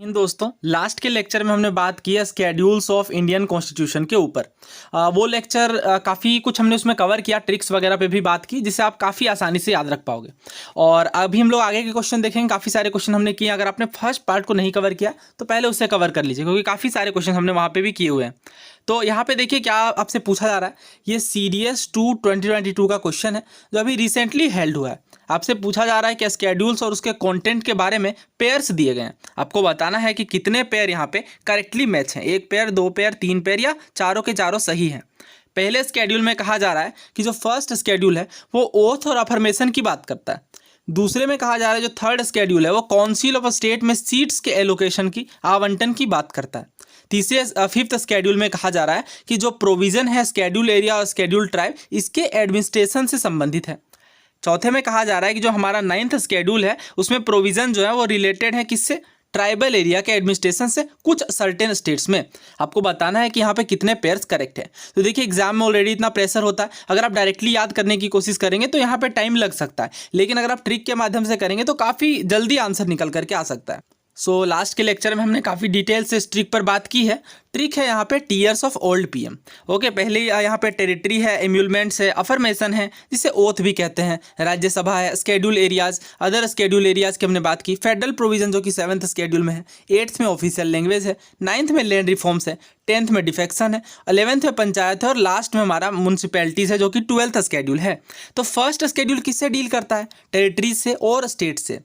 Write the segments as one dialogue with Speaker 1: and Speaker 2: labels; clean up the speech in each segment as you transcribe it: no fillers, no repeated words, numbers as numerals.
Speaker 1: इन दोस्तों लास्ट के लेक्चर में हमने बात की है स्केड्यूल्स ऑफ इंडियन कॉन्स्टिट्यूशन के ऊपर। वो लेक्चर काफ़ी कुछ हमने उसमें कवर किया, ट्रिक्स वगैरह पे भी बात की, जिसे आप काफ़ी आसानी से याद रख पाओगे। और अभी हम लोग आगे के क्वेश्चन देखेंगे। काफ़ी सारे क्वेश्चन हमने किए, अगर आपने फर्स्ट पार्ट को नहीं कवर किया तो पहले उसे कवर कर लीजिए, क्योंकि काफ़ी सारे क्वेश्चन हमने वहाँ पर भी किए हुए हैं। तो यहाँ पे देखिए क्या आपसे पूछा जा रहा है, ये CDS 2 2022 का क्वेश्चन है जो अभी रिसेंटली हेल्ड हुआ है। आपसे पूछा जा रहा है कि स्केड्यूल्स और उसके कंटेंट के बारे में पेयर्स दिए गए हैं। आपको बताना है कि कितने पेयर यहाँ पे करेक्टली मैच हैं, 1 पेयर, 2 पेयर, 3 पेयर या चारों के चारों सही हैं। पहले स्केड्यूल में कहा जा रहा है कि जो फर्स्ट स्केड्यूल है वो ओथ और अफर्मेशन की बात करता है। दूसरे में कहा जा रहा है जो थर्ड स्केड्यूल है वो काउंसिल ऑफ स्टेट में सीट्स के एलोकेशन की, आवंटन की बात करता है। तीसरे फिफ्थ स्केड्यूल में कहा जा रहा है कि जो प्रोविज़न है स्केड्यूल एरिया और स्केड्यूल ट्राइब, इसके एडमिनिस्ट्रेशन से संबंधित है। चौथे में कहा जा रहा है कि जो हमारा 9th स्केड्यूल है उसमें प्रोविज़न जो है वो रिलेटेड है किससे, ट्राइबल एरिया के एडमिनिस्ट्रेशन से कुछ सर्टेन स्टेट्स में। आपको बताना है कि यहाँ पे कितने पेयर्स करेक्ट है। तो देखिए एग्जाम में ऑलरेडी इतना प्रेशर होता है, अगर आप डायरेक्टली याद करने की कोशिश करेंगे तो यहाँ पे टाइम लग सकता है, लेकिन अगर आप ट्रिक के माध्यम से करेंगे तो काफ़ी जल्दी आंसर निकल करके आ सकता है। सो लास्ट के लेक्चर में हमने काफ़ी डिटेल से इस ट्रिक पर बात की है। ट्रिक है यहाँ पे tears of old PM। Okay, पहले यहाँ पे टेरिटरी है, एम्यूलमेंट्स है, अफर्मेशन है जिसे ओथ भी कहते हैं, राज्यसभा है, schedule areas, other schedule areas की हमने बात की, फेडरल प्रोविजन जो कि 7th स्केड्यूल में है, 8th में ऑफिशियल लैंग्वेज है, 9th में लैंड रिफॉर्म्स है, 10th में डिफेक्शन है, 11th में पंचायत है और लास्ट में हमारा म्यूनसिपैलिटीज़ है जो कि 12th स्केड्यूल है। तो फर्स्ट स्केड्यूल किससे डील करता है, टेरिटरीज से और स्टेट से।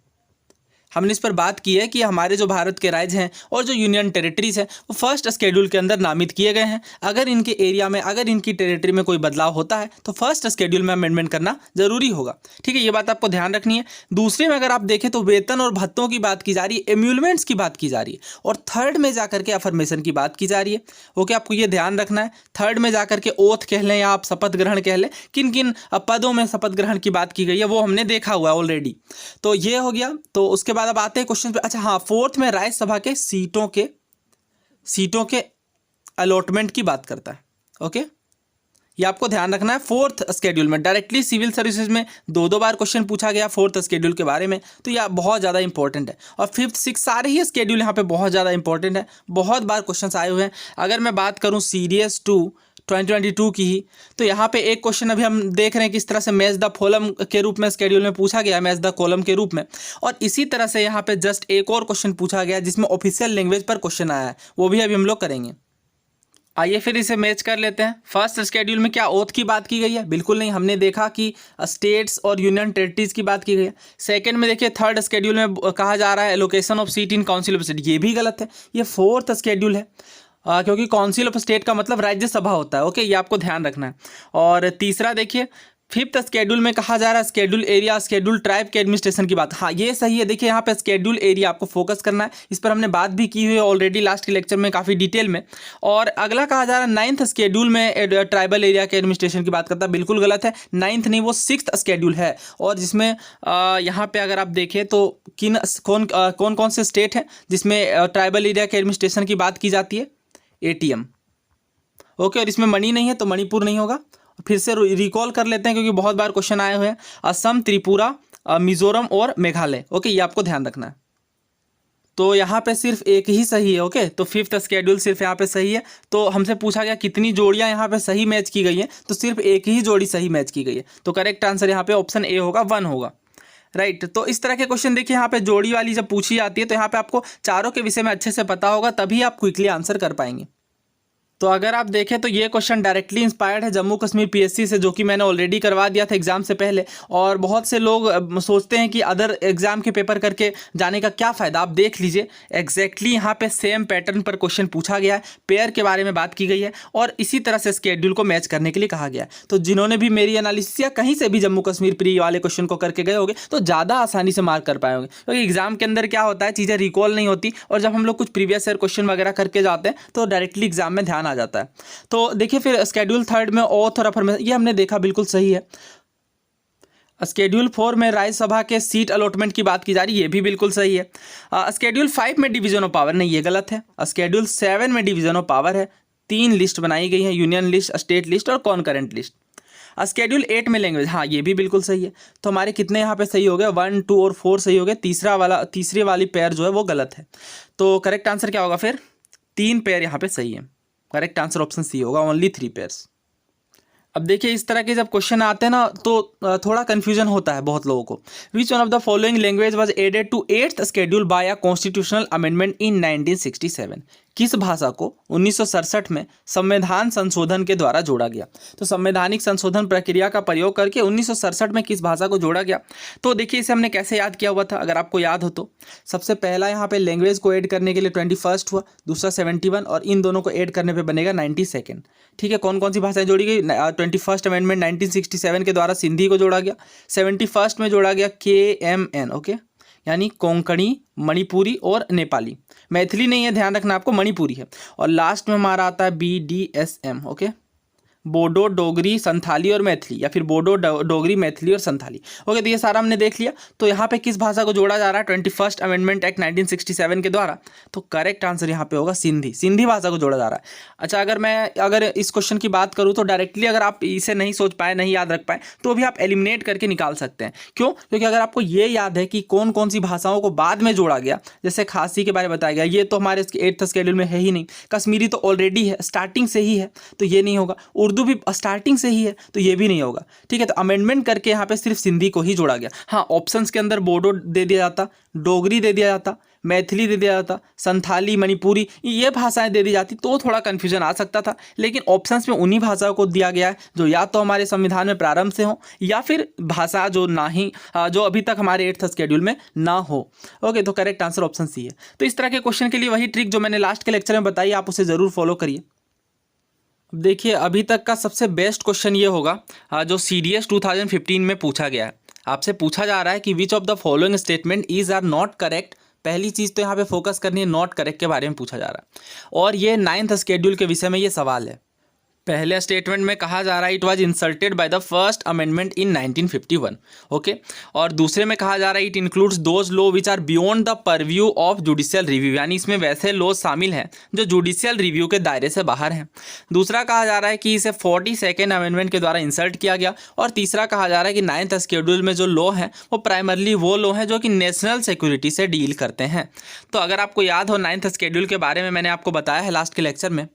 Speaker 1: हमने इस पर बात की है कि हमारे जो भारत के राज्य हैं और जो यूनियन टेरिटरीज हैं वो फर्स्ट स्केड्यूल के अंदर नामित किए गए हैं। अगर इनके एरिया में, अगर इनकी टेरिटरी में कोई बदलाव होता है तो फर्स्ट स्केड्यूल में अमेंडमेंट करना जरूरी होगा। ठीक है, ये बात आपको ध्यान रखनी है। दूसरे में अगर आप देखें तो वेतन और भत्तों की बात की जा रही है, एम्यूलमेंट्स की बात की जा रही है, और थर्ड में जाकर के अफर्मेशन की बात की जा रही है। ओके, आपको ये ध्यान रखना है। थर्ड में जाकर के ओथ कह लें या आप शपथ ग्रहण कह लें, किन किन पदों में शपथ ग्रहण की बात की गई है वो हमने देखा हुआ है ऑलरेडी। तो ये हो गया। तो उसके बाद अब आते हैं क्वेश्चन पे। अच्छा हाँ, फोर्थ में राज्यसभा के सीटों के अलॉटमेंट की बात करता है। ओके, ये आपको ध्यान रखना है। फोर्थ स्केड्यूल में डायरेक्टली सिविल सर्विसेज में 2 बार क्वेश्चन पूछा गया फोर्थ स्केड्यूल के बारे में, तो यह बहुत ज़्यादा इंपॉर्टेंट है। और 5th 6th सारे ही स्केड्यूल यहाँ पे बहुत ज़्यादा इंपॉर्टेंट है, बहुत बार क्वेश्चन आए हुए हैं। अगर मैं बात करूँ CDS 2 2022 की ही, तो यहाँ पे एक क्वेश्चन अभी हम देख रहे हैं किस तरह से मैच द कॉलम के रूप में स्केड्यूल में पूछा गया, मैच द कॉलम के रूप में। और इसी तरह से यहाँ पे जस्ट एक और क्वेश्चन पूछा गया जिसमें ऑफिशियल लैंग्वेज पर क्वेश्चन आया है, वो भी अभी हम लोग करेंगे। आइए फिर इसे मैच कर लेते हैं। फर्स्ट स्केड्यूल में क्या ओथ की बात की गई है? बिल्कुल नहीं, हमने देखा कि स्टेट्स और यूनियन टेरिटरीज की बात की गई है। सेकंड में देखिए थर्ड स्केड्यूल में कहा जा रहा है allocation of seat in council of state, ये भी गलत है। ये फोर्थ स्केड्यूल है, क्योंकि काउंसिल ऑफ स्टेट का मतलब राज्यसभा होता है। ओके, ये आपको ध्यान रखना है। और तीसरा देखिए 5th स्केड्यूल में कहा जा रहा है स्केड्यूल एरिया, स्केड्यूल ट्राइब के एडमिनिस्ट्रेशन की बात। हाँ, ये सही है। देखिए यहाँ पे स्केड्यूल एरिया आपको फोकस करना है, इस पर हमने बात भी की हुई है ऑलरेडी लास्ट के लेक्चर में काफ़ी डिटेल में। और अगला कहा जा रहा है 9th स्केड्यूल में ट्राइबल एरिया के एडमिनिस्ट्रेशन की बात करता है, बिल्कुल गलत है। 9th नहीं, वो 6th स्केड्यूल है। और जिसमें यहाँ पे अगर आप देखें तो कौन कौन से स्टेट हैं जिसमें ट्राइबल एरिया के एडमिनिस्ट्रेशन की बात की जाती है? ATM। ओके, और इसमें मणि नहीं है तो मणिपुर नहीं होगा। फिर से रिकॉल कर लेते हैं क्योंकि बहुत बार क्वेश्चन आए हुए हैं। असम, त्रिपुरा, मिजोरम और मेघालय। ओके, ये आपको ध्यान रखना है। तो यहाँ पे सिर्फ एक ही सही है। ओके, तो 5th स्केड्यूल सिर्फ यहाँ पे सही है। तो हमसे पूछा गया कितनी जोड़ियाँ यहाँ पे सही मैच की गई हैं, तो सिर्फ एक ही जोड़ी सही मैच की गई है। तो करेक्ट आंसर यहाँ पे ऑप्शन A होगा, 1 होगा। राइट, तो इस तरह के क्वेश्चन देखिए यहाँ पे जोड़ी वाली जब पूछी जाती है तो यहाँ पे आपको चारों के विषय में अच्छे से पता होगा, तभी आप क्विकली आंसर कर पाएंगे। तो अगर आप देखें तो ये क्वेश्चन डायरेक्टली इंस्पायर्ड है जम्मू कश्मीर PSC से, जो कि मैंने ऑलरेडी करवा दिया था एग्जाम से पहले। और बहुत से लोग सोचते हैं कि अदर एग्जाम के पेपर करके जाने का क्या फ़ायदा। आप देख लीजिए एग्जैक्टली यहाँ पे सेम पैटर्न पर क्वेश्चन पूछा गया है, पेयर के बारे में बात की गई है और इसी तरह से स्केड्यूल को मैच करने के लिए कहा गया है। तो जिन्होंने भी मेरी एनालिसिस या कहीं से भी जम्मू कश्मीर प्री वाले क्वेश्चन को करके गए होंगे तो ज़्यादा आसानी से मार्क कर पाए होंगे, क्योंकि एग्जाम के अंदर क्या होता है, चीज़ें रिकॉल नहीं होती, और जब हम लोग कुछ प्रीवियस ईयर क्वेश्चन वगैरह करके जाते हैं तो डायरेक्टली एग्जाम में ध्यान आ जाता है। तो देखिए फिर स्केड्यूल थर्ड में ओथ और अफर्मेशन, ये हमने देखा, बिल्कुल सही है। स्केड्यूल 4 में राज्यसभा के सीट अलॉटमेंट की बात की जा रही है, ये भी बिल्कुल सही है। स्केड्यूल 5 में डिवीजन ऑफ पावर, नहीं, ये गलत है। स्केड्यूल 7 में डिवीजन ऑफ पावर है, 3 लिस्ट बनाई गई है, यूनियन लिस्ट, स्टेट लिस्ट और कॉन्करेंट लिस्ट। शेड्यूल 8 में लैंग्वेज, हाँ ये भी बिल्कुल सही है। तो हमारे कितने यहाँ पे सही हो गए, 1, 2 और 4 सही हो गए, तीसरी वाली पेयर जो है वो गलत है। तो करेक्ट आंसर क्या होगा फिर, 3 पेयर यहाँ पे सही है। करेक्ट आंसर ऑप्शन सी होगा, ओनली 3 पेयर्स। अब देखिए इस तरह के जब क्वेश्चन आते हैं ना तो थोड़ा कन्फ्यूजन होता है बहुत लोगों को। Which one of the following language was added to 8th schedule by a constitutional amendment in 1967? किस भाषा को 1967 में संविधान संशोधन के द्वारा जोड़ा गया? तो संवैधानिक संशोधन प्रक्रिया का प्रयोग करके 1967 में किस भाषा को जोड़ा गया? तो देखिए इसे हमने कैसे याद किया हुआ था, अगर आपको याद हो तो सबसे पहला यहाँ पे लैंग्वेज को ऐड करने के लिए 21 हुआ, दूसरा 71 और इन दोनों को ऐड करने पे बनेगा 92। ठीक है, कौन कौन सी भाषाएं जोड़ी गई? 21st अमेंडमेंट 1967 के द्वारा सिंधी को जोड़ा गया, 71st में जोड़ा गया KMN, ओके, यानी कोंकणी, मणिपुरी और नेपाली। मैथिली नहीं है, ध्यान रखना आपको, मणिपुरी है। और लास्ट में हमारा आता है BDSM, ओके, बोडो, डोगरी, संथाली और मैथिली, या फिर बोडो, डोगरी, मैथिली और संथाली। ओके, तो ये सारा हमने देख लिया। तो यहाँ पे किस भाषा को जोड़ा जा रहा है 21st अमेंडमेंट एक्ट 1967 के द्वारा? तो करेक्ट आंसर यहाँ पे होगा सिंधी, सिंधी भाषा को जोड़ा जा रहा है। अच्छा, अगर इस क्वेश्चन की बात करूँ तो डायरेक्टली अगर आप इसे नहीं सोच पाए, नहीं याद रख पाए, तो भी आप एलिमिनेट करके निकाल सकते हैं। क्यों? क्योंकि अगर आपको ये याद है कि कौन कौन सी भाषाओं को बाद में जोड़ा गया, जैसे खासी के बारे में बताया गया, ये तो हमारे 8th शेड्यूल में है ही नहीं। कश्मीरी तो ऑलरेडी है, स्टार्टिंग से ही है, तो ये नहीं होगा। उर्दू भी स्टार्टिंग से ही है, तो ये भी नहीं होगा। ठीक है, तो अमेंडमेंट करके यहाँ पे सिर्फ सिंधी को ही जोड़ा गया। हाँ, ऑप्शंस के अंदर बोडो दे दिया जाता, डोगरी दे दिया जाता, मैथिली दे दिया जाता, संथाली, मणिपुरी, ये भाषाएं दे दी जाती तो थोड़ा कन्फ्यूजन आ सकता था। लेकिन ऑप्शंस में उन्हीं भाषाओं को दिया गया है जो या तो हमारे संविधान में प्रारंभ से हो, या फिर भाषा जो अभी तक हमारे 8th शेड्यूल में ना हो। ओके, तो करेक्ट आंसर ऑप्शन सी है। तो इस तरह के क्वेश्चन के लिए वही ट्रिक जो मैंने लास्ट के लेक्चर में बताई, आप उसे जरूर फॉलो करिए। देखिए अभी तक का सबसे बेस्ट क्वेश्चन ये होगा जो CDS 2015 में पूछा गया है। आपसे पूछा जा रहा है कि which of the following statement is are not correct. पहली चीज़ तो यहाँ पे फोकस करनी है, नॉट करेक्ट के बारे में पूछा जा रहा है, और ये 9th शेड्यूल के विषय में ये सवाल है। पहले स्टेटमेंट में कहा जा रहा है it was inserted by the first amendment in 1951, okay, और दूसरे में कहा जा रहा है it includes those law which are beyond the purview of judicial review, यानी इसमें वैसे लॉ शामिल हैं जो जुडिशियल रिव्यू के दायरे से बाहर हैं। दूसरा कहा जा रहा है कि इसे 42nd अमेंडमेंट के द्वारा इंसर्ट किया गया, और तीसरा कहा जा रहा है कि 9th शेड्यूल में जो लॉ हैं वो प्राइमरली वो लॉ हैं जो कि नेशनल सिक्योरिटी से डील करते हैं। तो अगर आपको याद हो 9th शेड्यूल के बारे में मैंने आपको बताया है लास्ट के लेक्चर में।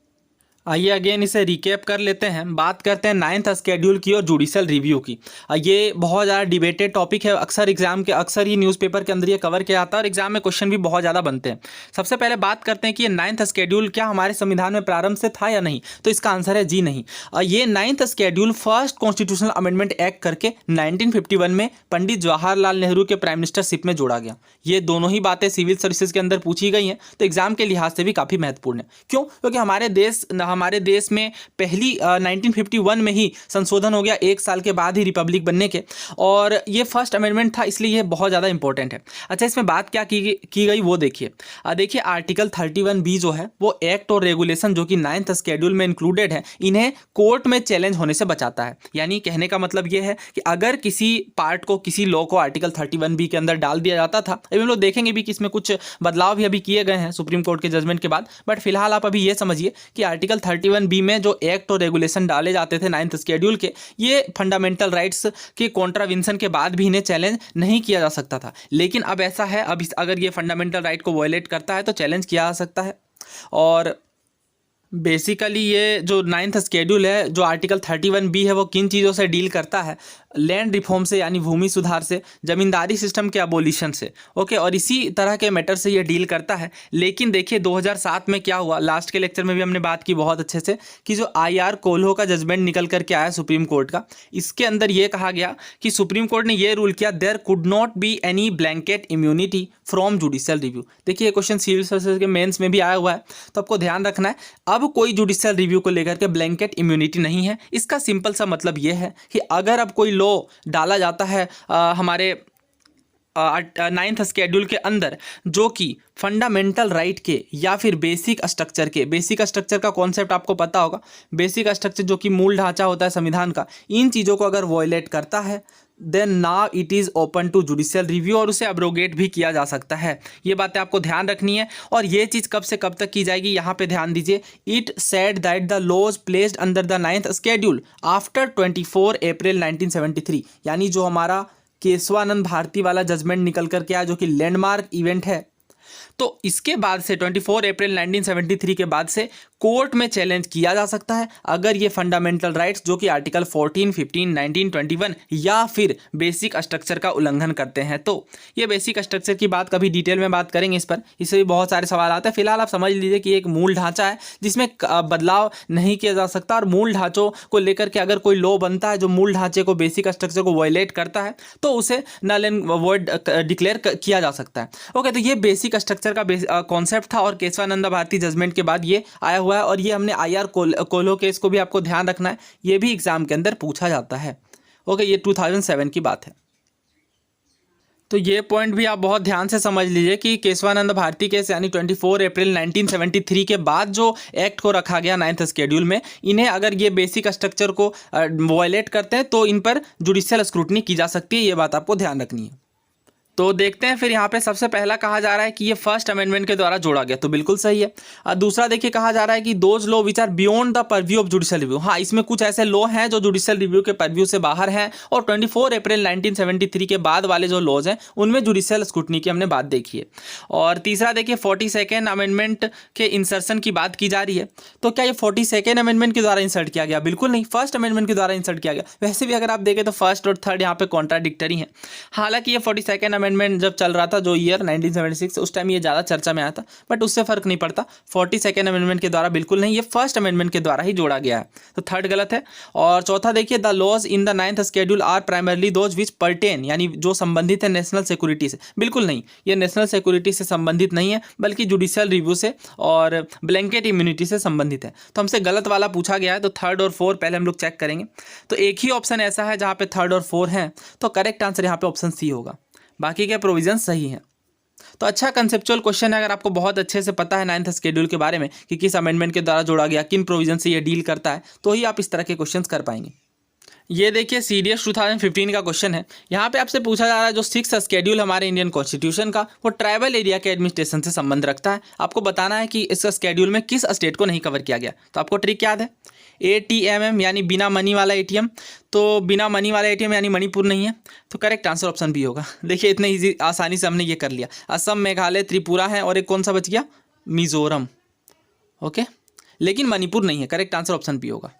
Speaker 1: आइए अगेन इसे रिकैप कर लेते हैं। बात करते हैं 9th शेड्यूल की और जुडिशियल रिव्यू की। ये बहुत ज़्यादा डिबेटेड टॉपिक है, अक्सर ही न्यूज़पेपर के अंदर ये कवर किया जाता है और एग्जाम में क्वेश्चन भी बहुत ज़्यादा बनते हैं। सबसे पहले बात करते हैं कि ये 9th शेड्यूल क्या हमारे संविधान में प्रारंभ से था या नहीं? तो इसका आंसर है जी नहीं। ये 9th schedule first constitutional amendment act करके 1951 में पंडित जवाहरलाल नेहरू के प्राइम मिनिस्टरशिप में जोड़ा गया। ये दोनों ही बातें सिविल सर्विसेज के अंदर पूछी गई हैं, तो एग्जाम के लिहाज से भी काफ़ी महत्वपूर्ण है। क्यों? क्योंकि हमारे देश में पहली 1951 में ही संशोधन हो गया, 1 साल के बाद ही रिपब्लिक बनने के, और ये फर्स्ट अमेंडमेंट था, इसलिए ये बहुत ज़्यादा इंपॉर्टेंट है। अच्छा, इसमें बात क्या की गई वो देखिए आर्टिकल 31B जो है वो एक्ट और रेगुलेशन जो कि 9th शेड्यूल में इंक्लूडेड है, इन्हें कोर्ट में चैलेंज होने से बचाता है। यानी कहने का मतलब ये है कि अगर किसी पार्ट को, किसी लॉ को आर्टिकल 31B के अंदर डाल दिया जाता था, अभी हम लोग देखेंगे भी कि इसमें कुछ बदलाव भी अभी किए गए हैं सुप्रीम कोर्ट के जजमेंट के बाद, बट फिलहाल आप अभी ये समझिए कि आर्टिकल 31B में जो एक्ट और रेगुलेशन डाले जाते थे 9th शेड्यूल के, ये फंडामेंटल राइट्स के कॉन्ट्राविंशन के बाद भी इन्हें चैलेंज नहीं किया जा सकता था। लेकिन अब ऐसा है, अब अगर ये फंडामेंटल राइट को वायलेट करता है तो चैलेंज किया जा सकता है। और बेसिकली ये जो 9th शेड्यूल है, जो आर्टिकल 31B है, वो किन चीज़ों से डील करता है? लैंड रिफॉर्म से, यानी भूमि सुधार से, जमींदारी सिस्टम के अबोलिशन से, ओके, और इसी तरह के मैटर से ये डील करता है। लेकिन देखिए 2007 में क्या हुआ, लास्ट के लेक्चर में भी हमने बात की बहुत अच्छे से, कि जो IR कोल्हो का जजमेंट निकल करके आया सुप्रीम कोर्ट का, इसके अंदर ये कहा गया कि सुप्रीम कोर्ट ने ये रूल किया there could not be any blanket immunity from judicial review. देखिए ये क्वेश्चन सिविल सर्विसेज के मेंस में भी आया हुआ है, तो आपको ध्यान रखना है, अब कोई जुडिशियल रिव्यू को लेकर के ब्लैंकेट इम्यूनिटी नहीं है। इसका सिंपल सा मतलब ये है कि अगर अब कोई लॉ डाला जाता है हमारे 9th शेड्यूल के अंदर, जो कि फंडामेंटल राइट के या फिर बेसिक स्ट्रक्चर का कॉन्सेप्ट आपको पता होगा, बेसिक स्ट्रक्चर जो कि मूल ढांचा होता है संविधान का, इन चीज़ों को अगर वॉयलेट करता है, then now it is open to judicial review, और उसे अब्रोगेट भी किया जा सकता है। ये बातें आपको ध्यान रखनी है। और ये चीज़ कब से कब तक की जाएगी, यहाँ पे ध्यान दीजिए। It said that the laws placed under the 9th schedule after 24 April 1973, यानी जो हमारा केशवानंद भारती वाला जजमेंट निकल कर के आया, जो कि लैंडमार्क इवेंट है, तो इसके बाद से 24 अप्रैल 1973 के बाद से कोर्ट में चैलेंज किया जा सकता है अगर ये फंडामेंटल राइट्स जो कि आर्टिकल 14, 15, 19, 21 या फिर बेसिक स्ट्रक्चर का उल्लंघन करते हैं। तो ये बेसिक स्ट्रक्चर की बात कभी डिटेल में बात करेंगे इस पर, इससे भी बहुत सारे सवाल आते हैं। फिलहाल आप समझ लीजिए कि एक मूल ढांचा है जिसमें बदलाव नहीं किया जा सकता, और मूल ढांचों को लेकर के अगर कोई लॉ बनता है जो मूल ढांचे को, बेसिक स्ट्रक्चर को वायलेट करता है, तो उसे नल एंड वॉइड डिक्लेयर किया जा सकता है। ओके, तो ये बेसिक स्ट्रक्चर का कॉन्सेप्ट था और केशवानंद भारती जजमेंट के बाद ये आया हुआ है। और ये हमने IR कोल्हो केस को भी आपको ध्यान रखना है, ये भी एग्जाम के अंदर पूछा जाता है। ओके, ये 2007 की बात है। तो ये पॉइंट भी आप बहुत ध्यान से समझ लीजिए कि केशवानंद भारती केस यानी 24 अप्रैल 1973 के बाद जो एक्ट को रखा गया 9th शेड्यूल में, इन्हें अगर ये बेसिक स्ट्रक्चर को वायलेट करते हैं तो इन पर जुडिशियल स्क्रूटनी की जा सकती है। ये बात आपको ध्यान रखनी है। तो देखते हैं फिर यहाँ पे सबसे पहला कहा जा रहा है कि ये फर्स्ट अमेंडमेंट के द्वारा जोड़ा गया, तो बिल्कुल सही है। और दूसरा देखिए कहा जा रहा है कि those law which are beyond the purview of judicial review. हाँ, इसमें कुछ ऐसे लॉ हैं जो जुडिशियल रिव्यू के परव्यू से बाहर हैं, और 24 अप्रैल 1973 के बाद वाले जो लॉज हैं उनमें जुडिशियल स्क्रूटनी की हमने बात देखी है। और तीसरा देखिए 42nd अमेंडमेंट के इंसर्शन की बात की जा रही है। तो क्या ये 42nd अमेंडमेंट के द्वारा इंसर्ट किया गया? बिल्कुल नहीं, फर्स्ट अमेंडमेंट के द्वारा इंसर्ट किया गया। वैसे भी अगर आप देखें तो फर्स्ट और थर्ड यहाँ पे कॉन्ट्राडिक्टरी हैं। हालांकि ये 42nd अमेंडमेंट जब चल रहा था, जो ईयर 1976, उस टाइम ये ज़्यादा चर्चा में आया था, बट उससे फर्क नहीं पड़ता। 42nd अमेंडमेंट के द्वारा बिल्कुल नहीं, ये फर्स्ट अमेंडमेंट के द्वारा ही जोड़ा गया है, तो थर्ड गलत है। और चौथा देखिए the laws in the 9th schedule are primarily those which pertain, यानी जो संबंधित है नेशनल सिक्योरिटी से। बिल्कुल नहीं, ये नेशनल सिक्योरिटी से संबंधित नहीं है, बल्कि जुडिशियल रिव्यू से और ब्लैंकेट इम्यूनिटी से संबंधित है। तो हमसे गलत वाला पूछा गया है, तो थर्ड और फोर पहले हम लोग चेक करेंगे। तो एक ही ऑप्शन ऐसा है जहाँ पे थर्ड और फोर हैं, तो करेक्ट आंसर यहाँ पे ऑप्शन सी होगा। बाकी के प्रोविजन सही हैं। तो अच्छा कंसेप्चुअल क्वेश्चन है, अगर आपको बहुत अच्छे से पता है 9th शेड्यूल के बारे में कि किस अमेंडमेंट के द्वारा जोड़ा गया, किन प्रोविजन से ये डील करता है, तो ही आप इस तरह के क्वेश्चंस कर पाएंगे। ये देखिए CDS 2015 का क्वेश्चन है। यहाँ पे आपसे पूछा जा रहा है जो 6th शेड्यूल हमारे इंडियन कॉन्स्टिट्यूशन का, वो ट्राइबल एरिया के एडमिनिस्ट्रेशन से संबंध रखता है। आपको बताना है कि इस शेड्यूल में किस स्टेट को नहीं कवर किया गया। तो आपको ट्रिक याद है, ATMM यानी बिना मनी वाला ATM। तो बिना मनी वाला ATM यानी मणिपुर नहीं है, तो करेक्ट आंसर ऑप्शन बी होगा। देखिए इतने ईजी आसानी से हमने ये कर लिया। असम, मेघालय, त्रिपुरा है, और एक कौन सा बच गया? मिजोरम। ओके, लेकिन मणिपुर नहीं है, करेक्ट आंसर ऑप्शन बी होगा।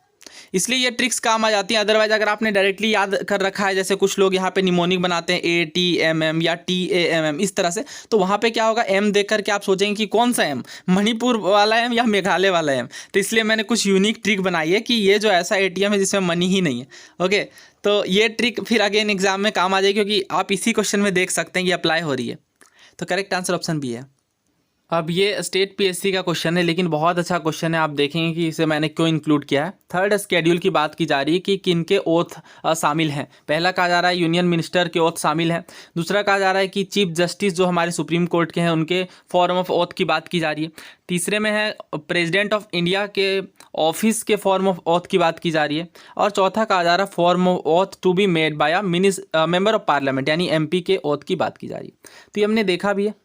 Speaker 1: इसलिए ये ट्रिक्स काम आ जाती हैं। अदरवाइज अगर आपने डायरेक्टली याद कर रखा है, जैसे कुछ लोग यहाँ पे निमोनिक बनाते हैं ATMM या TAMM इस तरह से, तो वहाँ पे क्या होगा, M देख करके आप सोचेंगे कि कौन सा M, मणिपुर वाला M या मेघालय वाला M। तो इसलिए मैंने कुछ यूनिक ट्रिक बनाई है कि ये जो ऐसा ATM है जिसमें मनी ही नहीं है। ओके, तो ये ट्रिक फिर अगेन एग्जाम में काम आ जाएगी, क्योंकि आप इसी क्वेश्चन में देख सकते हैं कि अप्लाई हो रही है। तो करेक्ट आंसर ऑप्शन बी है। अब ये स्टेट PSC का क्वेश्चन है, लेकिन बहुत अच्छा क्वेश्चन है। आप देखेंगे कि इसे मैंने क्यों इंक्लूड किया है। थर्ड शेड्यूल की बात की जा रही है कि किनके ओथ शामिल हैं। पहला कहा जा रहा है यूनियन मिनिस्टर के ओथ शामिल हैं। दूसरा कहा जा रहा है कि चीफ जस्टिस जो हमारे सुप्रीम कोर्ट के हैं उनके फॉर्म ऑफ ओथ की बात की जा रही है। तीसरे में है प्रेसिडेंट ऑफ इंडिया के ऑफिस के फॉर्म ऑफ ओथ की बात की जा रही है। और चौथा कहा जा रहा है form of oath to be made by a member of parliament यानी MP के ओथ की बात की जा रही है। तो ये हमने देखा भी है।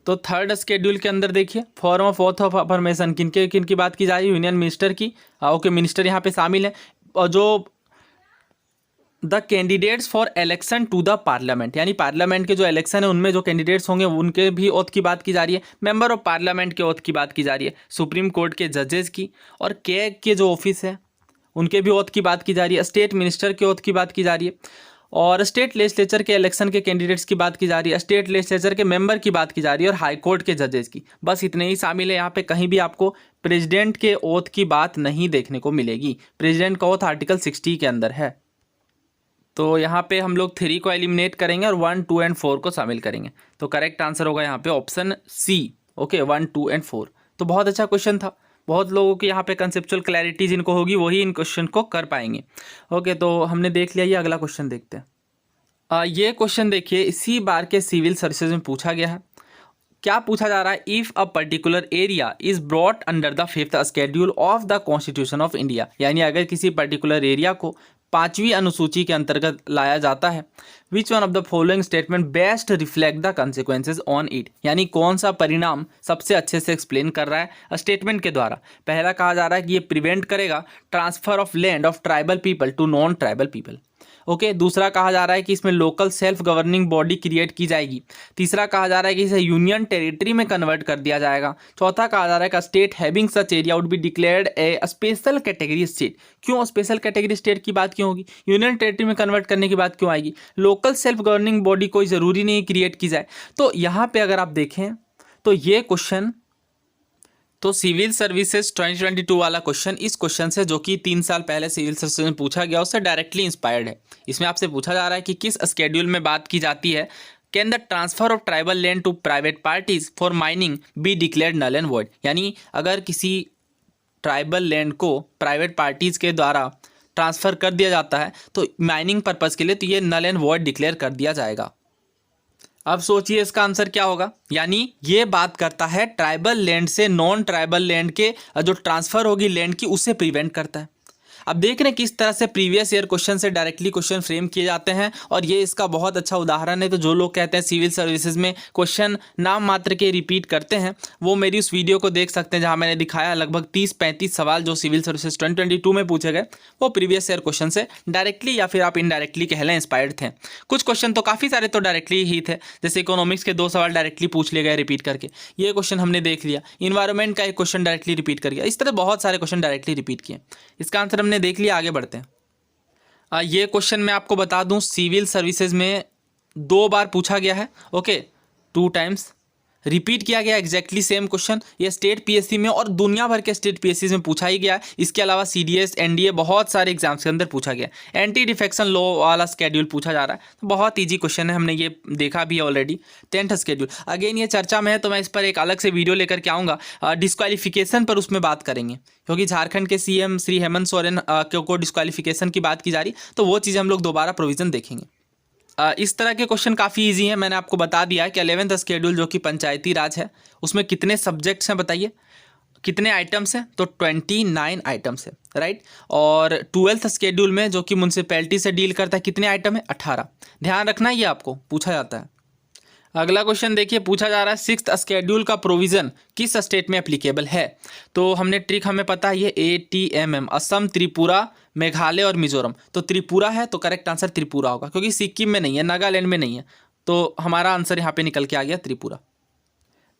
Speaker 1: तो थर्ड शेड्यूल के अंदर देखिए form of oath of affirmation किन की बात की जा रही है? यूनियन मिनिस्टर की। ओके, मिनिस्टर यहाँ पे शामिल है। और जो the candidates for election to the parliament यानी पार्लियामेंट के जो इलेक्शन है उनमें जो कैंडिडेट्स होंगे उनके भी ओथ की बात की जा रही है। मेंबर ऑफ पार्लियामेंट के ओथ की बात की जा रही है। सुप्रीम कोर्ट के जजेस की और कैग के जो ऑफिस है उनके भी ओथ की बात की जा रही है। स्टेट मिनिस्टर के ओथ की बात की जा रही है। और स्टेट लेजिस्लेचर के इलेक्शन के कैंडिडेट्स की बात की जा रही है। स्टेट लेजिस्लेचर के मेंबर की बात की जा रही है और हाई कोर्ट के जजेस की। बस इतने ही शामिल है। यहाँ पे कहीं भी आपको प्रेसिडेंट के ओथ की बात नहीं देखने को मिलेगी। प्रेसिडेंट का ओथ आर्टिकल 60 के अंदर है। तो यहाँ पे हम लोग 3 को एलिमिनेट करेंगे और 1, 2 एंड 4 को शामिल करेंगे। तो करेक्ट आंसर होगा यहाँ पे ऑप्शन सी। Okay, 1, 2 and 4। तो बहुत अच्छा क्वेश्चन था। बहुत लोगों की यहाँ पे कंसेप्चुअल क्लैरिटी जिनको होगी वही इन क्वेश्चन को कर पाएंगे। ओके, तो हमने देख लिया। ये अगला क्वेश्चन देखते हैं। ये क्वेश्चन देखिए इसी बार के सिविल सर्विसेज में पूछा गया है। क्या पूछा जा रहा है? If a particular area is brought under the 5th schedule of the constitution of India, यानी अगर किसी पर्टिकुलर एरिया को 5वीं अनुसूची के अंतर्गत लाया जाता है। विच one of the following statement best reflect the consequences on it, यानी कौन सा परिणाम सबसे अच्छे से एक्सप्लेन कर रहा है स्टेटमेंट के द्वारा। पहला कहा जा रहा है कि ये प्रिवेंट करेगा transfer of land of tribal people to non tribal people. Okay, दूसरा कहा जा रहा है कि इसमें local self governing body create की जाएगी। तीसरा कहा जा रहा है कि इसे यूनियन टेरिटरी में कन्वर्ट कर दिया जाएगा। चौथा कहा जा रहा है कि state having such area would be declared A special category state. क्यों स्पेशल कैटेगरी स्टेट की बात क्यों होगी, यूनियन टेरिटरी में कन्वर्ट करने की बात क्यों आएगी, लोकल सेल्फ गवर्निंग बॉडी कोई ज़रूरी नहीं क्रिएट की जाए। तो यहाँ पे अगर आप देखें तो ये क्वेश्चन, तो सिविल सर्विसेज 2022 वाला क्वेश्चन इस क्वेश्चन से, जो कि 3 साल पहले सिविल सर्विसेज में पूछा गया, उससे डायरेक्टली इंस्पायर्ड है। इसमें आपसे पूछा जा रहा है कि किस स्केड्यूल में बात की जाती है, can the transfer of tribal land to private parties for mining be declared null and void, यानी अगर किसी ट्राइबल लैंड को प्राइवेट पार्टीज के द्वारा ट्रांसफ़र कर दिया जाता है तो माइनिंग पर्पज़ के लिए, तो ये नल एंड वॉइड डिक्लेयर कर दिया जाएगा। अब सोचिए इसका आंसर क्या होगा, यानी ये बात करता है ट्राइबल लैंड से नॉन ट्राइबल लैंड के जो ट्रांसफ़र होगी लैंड की, उसे प्रिवेंट करता है। अब देख रहे हैं किस तरह से प्रीवियस ईयर क्वेश्चन से डायरेक्टली क्वेश्चन फ्रेम किए जाते हैं, और ये इसका बहुत अच्छा उदाहरण है। तो जो लोग कहते हैं सिविल सर्विसेज में क्वेश्चन नाम मात्र के रिपीट करते हैं, वो मेरी उस वीडियो को देख सकते हैं जहां मैंने दिखाया लगभग 30-35 सवाल जो सिविल सर्विसेज 2022 में पूछे गए, वो प्रीवियस ईयर क्वेश्चन से डायरेक्टली या फिर आप इनडायरेक्टली कह लें इंस्पायर्ड थे। कुछ क्वेश्चन तो काफ़ी सारे तो डायरेक्टली ही थे, जैसे इकोनॉमिक्स के 2 सवाल डायरेक्टली पूछ लिए गए रिपीट करके, ये क्वेश्चन हमने देख लिया। इन्वायरमेंट का एक क्वेश्चन डायरेक्टली रिपीट कर गया। इस तरह बहुत सारे क्वेश्चन डायरेक्टली रिपीट किए। इसका आंसर हमने देख लिया, आगे बढ़ते हैं। ये क्वेश्चन मैं आपको बता दूं सिविल सर्विसेज में 2 बार पूछा गया है। ओके, 2 टाइम्स रिपीट किया गया एग्जैक्टली सेम क्वेश्चन। ये स्टेट पीएससी में और दुनिया भर के स्टेट पीएससी में पूछा ही गया है। इसके अलावा सीडीएस, एनडीए, बहुत सारे एग्जाम्स के अंदर पूछा गया। एंटी डिफेक्शन लॉ वाला स्केड्यूल पूछा जा रहा है, तो बहुत ईजी क्वेश्चन है, हमने ये देखा भी है ऑलरेडी। 10th स्केड्यूल अगेन ये चर्चा में है, तो मैं इस पर एक अलग से वीडियो लेकर के आऊँगा। डिस्क्वालिफिकेशन पर उसमें बात करेंगे, क्योंकि झारखंड के सीएम श्री हेमंत सोरेन को डिस्क्वालिफिकेशन की बात की जा रही, तो वो चीज़ें हम लोग दोबारा प्रोविजन देखेंगे। इस तरह के क्वेश्चन काफ़ी इजी हैं। मैंने आपको बता दिया है कि 11th स्केड्यूल जो कि पंचायती राज है, उसमें कितने सब्जेक्ट्स हैं बताइए, कितने आइटम्स हैं, तो 29 आइटम्स है, राइट। और 12th स्केड्यूल में जो कि म्यूनसिपैलिटी से डील करता है, कितने आइटम है, 18। ध्यान रखना, ये आपको पूछा जाता है। अगला क्वेश्चन देखिए, पूछा जा रहा है 6th स्केड्यूल का प्रोविज़न किस स्टेट में एप्लीकेबल है। तो हमने ट्रिक हमें पता है, ये ATMM, असम, त्रिपुरा, मेघालय और मिजोरम। तो त्रिपुरा है, तो करेक्ट आंसर त्रिपुरा होगा, क्योंकि सिक्किम में नहीं है, नागालैंड में नहीं है, तो हमारा आंसर यहाँ पे निकल के आ गया त्रिपुरा।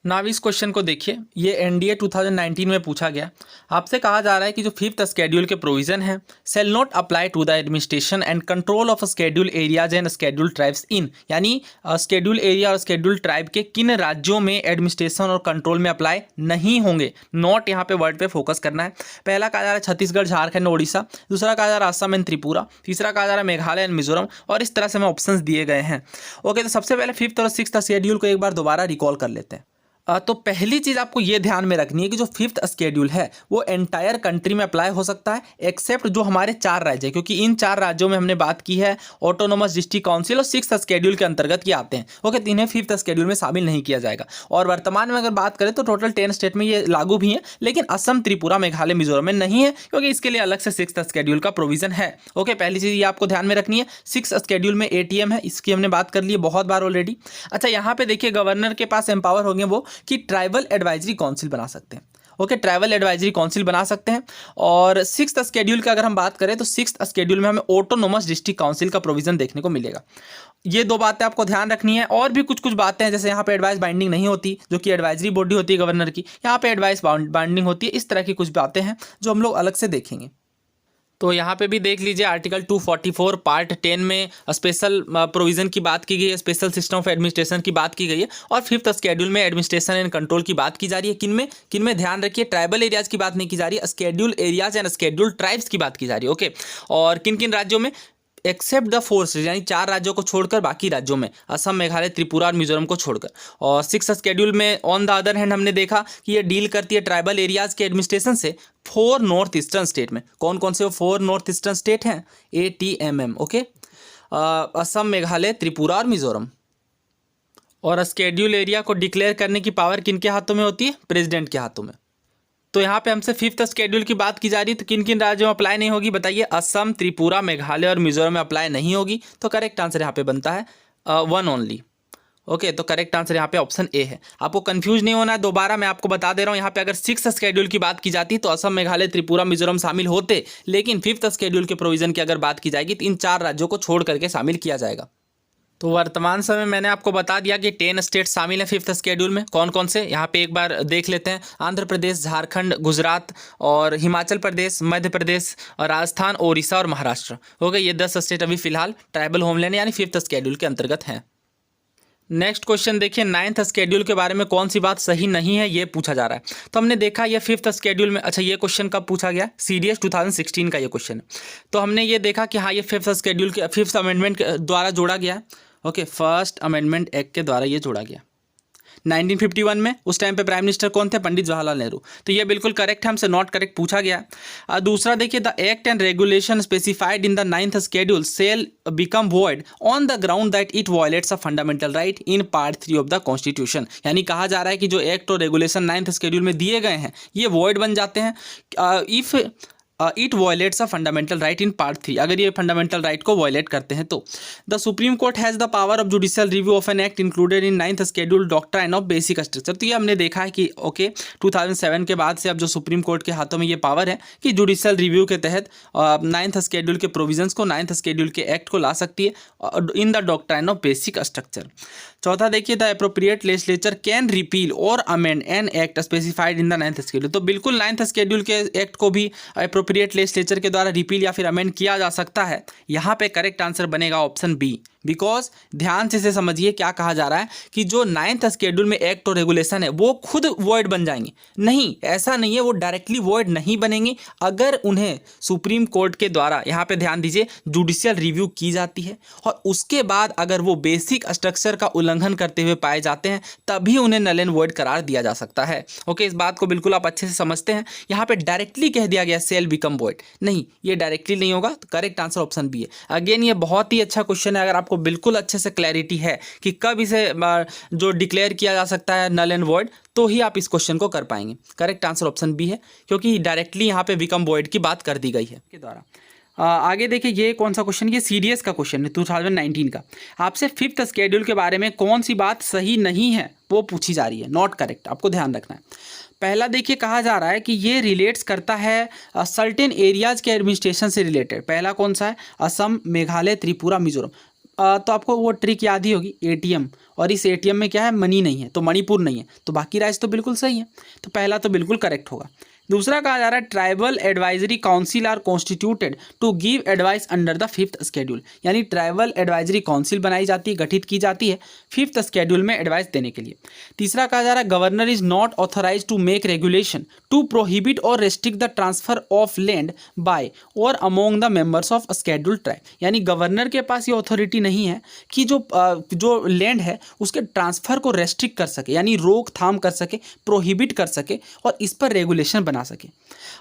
Speaker 1: नाउ इस क्वेश्चन को देखिए, ये एनडीए 2019 में पूछा गया। आपसे कहा जा रहा है कि जो 5th स्केड्यूल के प्रोविजन है, shall not apply to the administration and control of schedule areas and schedule tribes in, यानी स्केड्यूल एरिया और स्केड्यूल ट्राइब के किन राज्यों में एडमिनिस्ट्रेशन और कंट्रोल में अप्लाई नहीं होंगे। नॉट यहाँ पे वर्ड पे फोकस करना है। पहला कहा जा रहा है छत्तीसगढ़, झारखंड, ओडिशा। दूसरा कहा जा रहा है असम एंड त्रिपुरा। तीसरा कहा जा रहा है मेघालय एंड मिजोरम। और इस तरह से हमें ऑप्शंस दिए गए हैं। ओके, तो सबसे पहले 5th और 6th स्केड्यूल को एक बार दोबारा रिकॉल कर लेते हैं। तो पहली चीज़ आपको ये ध्यान में रखनी है कि जो 5th स्केड्यूल है वो एंटायर कंट्री में अप्लाई हो सकता है, एक्सेप्ट जो हमारे 4 राज्य हैं, क्योंकि इन 4 राज्यों में हमने बात की है ऑटोनोमस डिस्ट्रिक्ट काउंसिल और 6th स्केड्यूल के अंतर्गत ये आते हैं। ओके, तो इन्हें 5th स्केड्यूल में शामिल नहीं किया जाएगा। और वर्तमान में अगर बात करें तो टोटल 10 स्टेट में ये लागू भी हैं, लेकिन असम, त्रिपुरा, मेघालय, मिजोरम में नहीं है, क्योंकि इसके लिए अलग से 6th स्केड्यूल का प्रोविजन है। ओके, पहली चीज़ ये आपको ध्यान में रखनी है। 6th स्केड्यूल में ATM है, इसकी हमने बात कर ली है बहुत बार ऑलरेडी। अच्छा, यहाँ पे देखिए गवर्नर के पास एम्पावर होंगे वो कि ट्राइबल एडवाइजरी काउंसिल बना सकते हैं। ओके, ट्राइबल एडवाइजरी काउंसिल बना सकते हैं। और 6th स्केड्यूल की अगर हम बात करें तो 6th स्केड्यूल में हमें ऑटोनोमस डिस्ट्रिक्ट काउंसिल का प्रोविजन देखने को मिलेगा। ये 2 बातें आपको ध्यान रखनी है। और भी कुछ बातें हैं, जैसे यहाँ पे एडवाइस बाइंडिंग नहीं होती, जो कि एडवाइजरी बॉडी होती है गवर्नर की, यहाँ पे एडवाइस बाइंडिंग होती है। इस तरह की कुछ बातें हैं जो हम लोग अलग से देखेंगे। तो यहाँ पे भी देख लीजिए, आर्टिकल 244 पार्ट 10 में स्पेशल प्रोविज़न की बात की गई है, स्पेशल सिस्टम ऑफ एडमिनिस्ट्रेशन की बात की गई है। और 5th स्केड्यूल में एडमिनिस्ट्रेशन एंड कंट्रोल की बात की जा रही है। किनमें ध्यान रखिए, ट्राइबल एरियाज की बात नहीं की जा रही है, schedule areas and schedule tribes की बात की जा रही है। ओके, और किन राज्यों में, एक्सेप्ट द 4 यानी 4 राज्यों को छोड़कर बाकी राज्यों में, असम, मेघालय, त्रिपुरा और मिजोरम को छोड़कर। और 6th स्केड्यूल में ऑन द अदर हैंड हमने देखा कि ये डील करती है ट्राइबल एरियाज के एडमिनिस्ट्रेशन से 4 नॉर्थ ईस्टर्न स्टेट में। कौन कौन से वो 4 नॉर्थ ईस्टर्न स्टेट हैं, ATMM। ओके, असम, मेघालय, त्रिपुरा और मिजोरम। और स्केड्यूल एरिया को डिक्लेयर करने की पावर किनके हाथों में होती है, प्रेसिडेंट के हाथों में। तो यहाँ पे हमसे फिफ्थ स्केड्यूल की बात की जा रही है, तो किन किन राज्यों में अप्लाई नहीं होगी बताइए। असम, त्रिपुरा, मेघालय और मिजोरम में अप्लाई नहीं होगी। तो करेक्ट आंसर यहाँ पे बनता है वन ओनली। ओके, तो करेक्ट आंसर यहाँ पे ऑप्शन ए है। आपको कंफ्यूज नहीं होना है, दोबारा मैं आपको बता दे रहा हूँ। यहाँ पे अगर सिक्स स्केड्यूल की बात की जाती तो असम, मेघालय, त्रिपुरा, मिजोरम शामिल होते, लेकिन फिफ्थ स्केड्यूल के प्रोविजन की अगर बात की जाएगी तो इन 4 राज्यों को छोड़ करके शामिल किया जाएगा। तो वर्तमान समय मैंने आपको बता दिया कि 10 स्टेट शामिल हैं फिफ्थ शेड्यूल में। कौन कौन से, यहाँ पे एक बार देख लेते हैं। आंध्र प्रदेश, झारखंड, गुजरात और हिमाचल प्रदेश, मध्य प्रदेश और राजस्थान, ओडिशा और महाराष्ट्र। हो गए ये 10 स्टेट अभी फिलहाल ट्राइबल होमलैंड यानी फिफ्थ शेड्यूल के अंतर्गत हैं। नेक्स्ट क्वेश्चन देखिए, 9th शेड्यूल के बारे में कौन सी बात सही नहीं है ये पूछा जा रहा है। तो हमने देखा ये फिफ्थ शेड्यूल में, अच्छा ये क्वेश्चन कब पूछा गया, CDS 2016 का ये क्वेश्चन है। तो हमने ये देखा कि हाँ ये फिफ्थ शेड्यूल के फिफ्थ अमेंडमेंट के द्वारा जोड़ा गया है। ओके, फर्स्ट अमेंडमेंट एक्ट के द्वारा ये जोड़ा गया 1951 में। उस टाइम पे प्राइम मिनिस्टर कौन थे, पंडित जवाहरलाल नेहरू। तो ये बिल्कुल करेक्ट है, हमसे नॉट करेक्ट पूछा गया है। दूसरा देखिए, the act and regulation specified in the 9th schedule shall become void on the ground that it violates a fundamental right in part 3 of the constitution. यानी कहा जा रहा है कि जो एक्ट और रेगुलेशन 9th शेड्यूल में दिए गए हैं ये वॉइड बन जाते हैं if it violates a fundamental right in part 3। अगर ये फंडामेंटल राइट को वायलेट करते हैं तो the supreme court has the power of judicial review of an act included in 9th schedule doctrine of basic structure. तो ये हमने देखा है कि ओके 2007 के बाद से अब जो सुप्रीम कोर्ट के हाथों में ये पावर है कि जुडिशियल रिव्यू के तहत 9th शेड्यूल के प्रोविजंस को 9th शेड्यूल के एक्ट को ला सकती है in the doctrine of basic structure. चौथा देखिए, the appropriate legislature can repeal or amend an act specified in the 9th schedule. तो बिल्कुल 9th शेड्यूल के एक्ट को भी एप्रोप्रिएट लेजिस्लेचर के द्वारा रिपील या फिर अमेंड किया जा सकता है। यहाँ पे करेक्ट आंसर बनेगा ऑप्शन बी। बिकॉज ध्यान से समझिए क्या कहा जा रहा है कि जो 9th शेड्यूल में एक्ट और रेगुलेशन है वो खुद वॉइड बन जाएंगे। नहीं, ऐसा नहीं है, वो डायरेक्टली वॉइड नहीं बनेंगे अगर उन्हें सुप्रीम कोर्ट के द्वारा, यहाँ पे ध्यान दीजिए, जुडिशियल रिव्यू की जाती है और उसके बाद अगर वो बेसिक स्ट्रक्चर का उल्लंघन करते हुए पाए जाते हैं तभी उन्हें नल एंड वॉइड करार दिया जा सकता है। ओके, इस बात को बिल्कुल आप अच्छे से समझते हैं। यहाँ पे डायरेक्टली कह दिया गया सेल बिकम वॉइड, नहीं, ये डायरेक्टली नहीं होगा। तो करेक्ट आंसर ऑप्शन बी है। अगेन ये बहुत ही अच्छा क्वेश्चन है, अगर आपको बिल्कुल अच्छे से क्लैरिटी है कि कब इसे जो डिक्लेयर किया जा सकता है नल एंड वॉइड, तो ही आप इस क्वेश्चन को कर पाएंगे। करेक्ट आंसर ऑप्शन बी है, क्योंकि डायरेक्टली यहाँ पे बिकम वॉइड की बात कर दी गई है के द्वारा। आगे देखिए, ये कौन सा क्वेश्चन, ये CDS का क्वेश्चन है 2019 का। आपसे फिफ्थ शेड्यूल के बारे में कौन सी बात सही नहीं है वो पूछी जा रही है, नॉट करेक्ट, आपको ध्यान रखना है। पहला देखिए, कहा जा रहा है कि ये रिलेट्स करता है सर्टेन एरियाज के एडमिनिस्ट्रेशन से रिलेटेड। पहला कौन सा है, असम, मेघालय, त्रिपुरा, मिजोरम। तो आपको वो ट्रिक याद ही होगी, ATM, और इस ATM में क्या है, मनी नहीं है, तो मणिपुर नहीं है, तो बाकी राज्य तो बिल्कुल सही है। तो पहला तो बिल्कुल करेक्ट होगा। दूसरा कहा जा रहा है tribal advisory council are constituted to give advice under the fifth schedule. यानी ट्राइबल एडवाइजरी काउंसिल बनाई जाती है, गठित की जाती है फिफ्थ शेड्यूल में एडवाइस देने के लिए। तीसरा कहा जा रहा है governor is not authorise to make regulation to prohibit or restrict the transfer of land by or among the members of scheduled tribe. यानी गवर्नर के पास ये अथॉरिटी नहीं है कि जो लैंड है उसके ट्रांसफर को रेस्ट्रिक्ट कर सके, यानी रोकथाम कर सके, प्रोहिबिट कर सके और इस पर रेगुलेशन बना सके।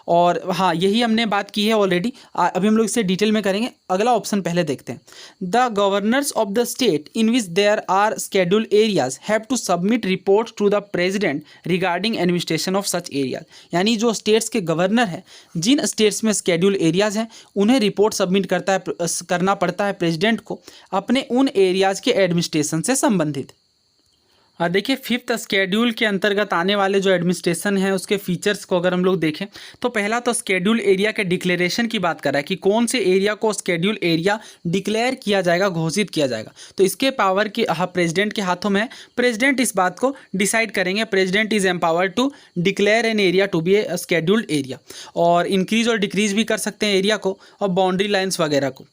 Speaker 1: और हाँ, यही हमने बात की है ऑलरेडी, अभी हम लोग इसे डिटेल में करेंगे। अगला ऑप्शन पहले देखते हैं। The governors of the state in which there are scheduled areas have to submit report to the president regarding administration of such areas. यानी जो स्टेट्स के गवर्नर हैं, जिन स्टेट्स में शेड्यूल एरियाज हैं, उन्हें रिपोर्ट सबमिट करना पड़ता है प्रेसिडेंट को अपने उन एरियाज के एडमिनिस्ट्रेशन से संबंधित। देखिए, फिफ्थ शेड्यूल के अंतर्गत आने वाले जो एडमिनिस्ट्रेशन है उसके फीचर्स को अगर हम लोग देखें तो पहला तो शेड्यूल एरिया के डिक्लेरेशन की बात कर रहा है कि कौन से एरिया को शेड्यूल एरिया डिक्लेयर किया जाएगा, घोषित किया जाएगा। तो इसके पावर की प्रेसिडेंट के हाथों में है, प्रेसिडेंट इस बात को डिसाइड करेंगे। President is empowered to declare an area to be a scheduled area, और इंक्रीज और डिक्रीज भी कर सकते हैं एरिया को और बाउंड्री लाइन्स वगैरह को।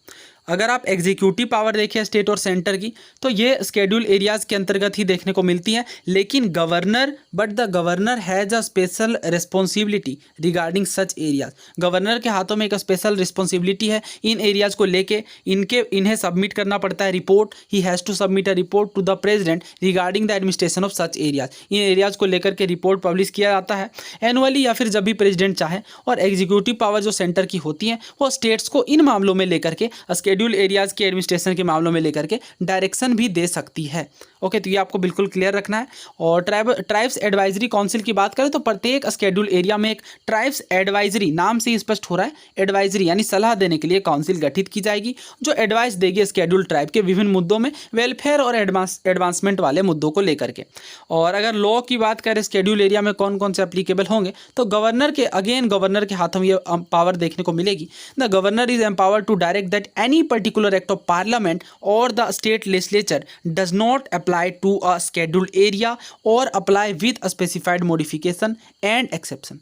Speaker 1: अगर आप एग्जीक्यूटिव पावर देखें स्टेट और सेंटर की, तो ये शेड्यूल एरियाज के अंतर्गत ही देखने को मिलती है। लेकिन governor, but the governor has a special responsibility regarding such areas. Governor के हाथों में एक स्पेशल रिस्पॉन्सिबिलिटी है इन एरियाज को लेके, इन्हें सबमिट करना पड़ता है report. He has to submit a report to the president regarding the administration of such areas. इन एरियाज को लेकर के रिपोर्ट पब्लिश किया जाता है एनुअली या फिर जब भी प्रेसिडेंट चाहे। और एग्जीक्यूटिव पावर जो सेंटर की होती है वो स्टेट्स को इन मामलों में लेकर के स्केड्यूल एरियाज़ के एडमिनिस्ट्रेशन के मामलों में लेकर के डायरेक्शन भी दे सकती है। ओके, तो ये आपको बिल्कुल क्लियर रखना है। और ट्राइब्स एडवाइजरी काउंसिल की बात करें तो प्रत्येक स्केड्यूल एरिया में एक ट्राइब्स एडवाइजरी, नाम से ही स्पष्ट हो रहा है, एडवाइजरी यानी सलाह देने के लिए काउंसिल गठित की जाएगी जो एडवाइस देगी स्केड्यूल ट्राइब के विभिन्न मुद्दों में, वेलफेयर और एडवांसमेंट वाले मुद्दों को लेकर के। और अगर लॉ की बात करें स्केड्यूल एरिया में कौन कौन से एप्लीकेबल होंगे, तो गवर्नर के हाथों में ये पावर देखने को मिलेगी। The governor is empowered to direct that any particular act of parliament or the state legislature does not apply to a scheduled area or apply with a specified modification and exception.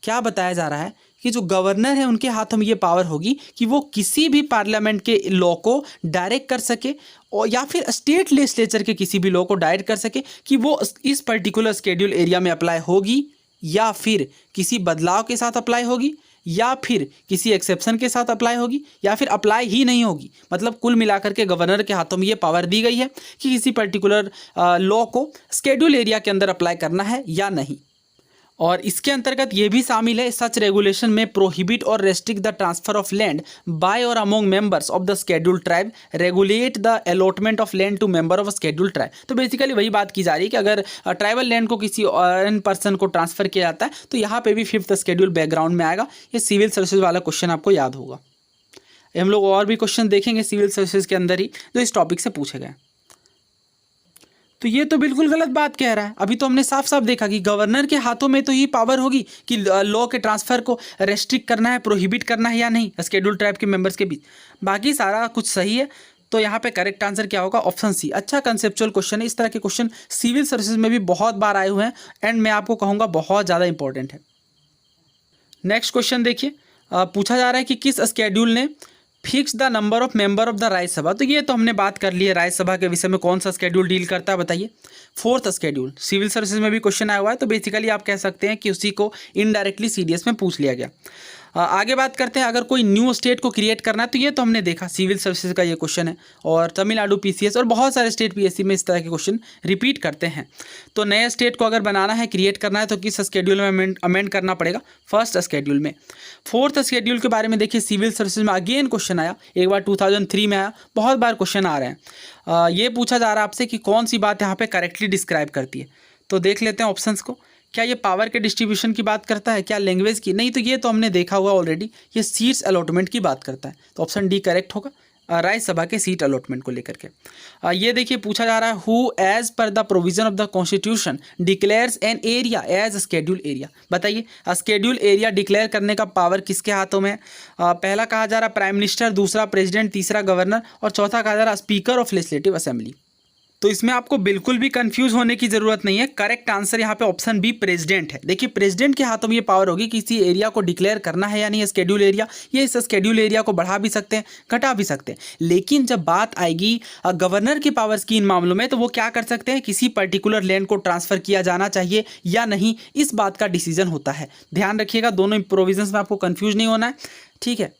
Speaker 1: क्या बताया जा रहा है कि जो governor है उनके हाथों में ये पावर होगी कि वो किसी भी पार्लियामेंट के लॉ को डायरेक्ट कर सके और या फिर स्टेट लेजिस्लेचर के किसी भी लॉ को डायरेक्ट कर सके कि वो इस पर्टिकुलर स्केड्यूल एरिया में अप्लाई होगी या फिर किसी बदलाव के साथ अप्लाई होगी या फिर किसी एक्सेप्शन के साथ अप्लाई होगी या फिर अप्लाई ही नहीं होगी। मतलब कुल मिलाकर के गवर्नर के हाथों में ये पावर दी गई है कि किसी पर्टिकुलर लॉ को स्केड्यूल एरिया के अंदर अप्लाई करना है या नहीं। और इसके अंतर्गत ये भी शामिल है, सच रेगुलेशन में prohibit or restrict the transfer of land by or among members of the scheduled tribe, regulate the allotment of land to member of scheduled tribe. तो बेसिकली वही बात की जा रही है कि अगर ट्राइबल लैंड को किसी और पर्सन को ट्रांसफर किया जाता है तो यहाँ पे भी 5th स्केड्यूल बैकग्राउंड में आएगा। ये सिविल सर्विसेज वाला क्वेश्चन आपको याद होगा। हम लोग और भी क्वेश्चन देखेंगे सिविल सर्विसेज के अंदर ही जो इस टॉपिक से पूछे गए। तो ये तो बिल्कुल गलत बात कह रहा है। अभी तो हमने साफ साफ देखा कि गवर्नर के हाथों में तो ये पावर होगी कि लॉ के ट्रांसफर को रेस्ट्रिक्ट करना है, प्रोहिबिट करना है या नहीं स्केड्यूल ट्राइब के मेंबर्स के बीच। बाकी सारा कुछ सही है। तो यहाँ पे करेक्ट आंसर क्या होगा? Option C. अच्छा कंसेप्चुअल क्वेश्चन है। इस तरह के क्वेश्चन सिविल सर्विसेज में भी बहुत बार आए हुए हैं एंड मैं आपको कहूँगा बहुत ज़्यादा इंपॉर्टेंट है। नेक्स्ट क्वेश्चन देखिए, पूछा जा रहा है कि किस स्केड्यूल ने fix the number of member of the Rajya Sabha. तो ये तो हमने बात कर ली है, राज्यसभा के विषय में कौन सा स्केड्यूल डील करता है बताइए? 4th schedule. सिविल सर्विसेज में भी क्वेश्चन आया हुआ है तो बेसिकली आप कह सकते हैं कि उसी को इनडायरेक्टली सीडीएस में पूछ लिया गया। आगे बात करते हैं, अगर कोई न्यू स्टेट को क्रिएट करना है तो ये तो हमने देखा सिविल सर्विसेज का ये क्वेश्चन है और तमिलनाडु पीसीएस और बहुत सारे स्टेट पीएससी में इस तरह के क्वेश्चन रिपीट करते हैं। तो नए स्टेट को अगर बनाना है, क्रिएट करना है तो किस स्केड्यूल में अमेंड करना पड़ेगा? 1st स्केड्यूल में। 4th स्केड्यूल के बारे में देखिए, सिविल सर्विसेज में अगेन क्वेश्चन आया, एक बार 2003 में आया, बहुत बार क्वेश्चन आ रहे हैं। ये पूछा जा रहा है आपसे कि कौन सी बात यहाँ पे करेक्टली डिस्क्राइब करती है। तो देख लेते हैं ऑप्शंस को। क्या ये पावर के डिस्ट्रीब्यूशन की बात करता है? क्या लैंग्वेज की? नहीं, तो ये तो हमने देखा हुआ ऑलरेडी, ये सीट्स अलॉटमेंट की बात करता है। तो ऑप्शन डी करेक्ट होगा, राज्यसभा के सीट अलॉटमेंट को लेकर के। ये देखिए पूछा जा रहा है, who as per the provision of the constitution declares an area as schedule area. बताइए स्केड्यूल एरिया डिक्लेयर करने का पावर किसके हाथों में है? पहला कहा जा रहा है प्राइम मिनिस्टर, दूसरा प्रेसिडेंट, तीसरा गवर्नर और चौथा कहा जा रहा है स्पीकर ऑफ लेजिस्लेटिव असेंबली। तो इसमें आपको बिल्कुल भी कंफ्यूज होने की जरूरत नहीं है। करेक्ट आंसर यहाँ पे ऑप्शन बी प्रेसिडेंट है। देखिए प्रेसिडेंट के हाथों में ये पावर होगी कि किसी एरिया को डिक्लेयर करना है या नहीं स्केड्यूल एरिया। ये इस स्केड्यूल एरिया को बढ़ा भी सकते हैं, घटा भी सकते हैं। लेकिन जब बात आएगी गवर्नर की पावर्स की इन मामलों में, तो वो क्या कर सकते हैं? किसी पर्टिकुलर लैंड को ट्रांसफर किया जाना चाहिए या नहीं, इस बात का डिसीजन होता है। ध्यान रखिएगा, दोनों प्रोविजंस में आपको कंफ्यूज नहीं होना है, ठीक है।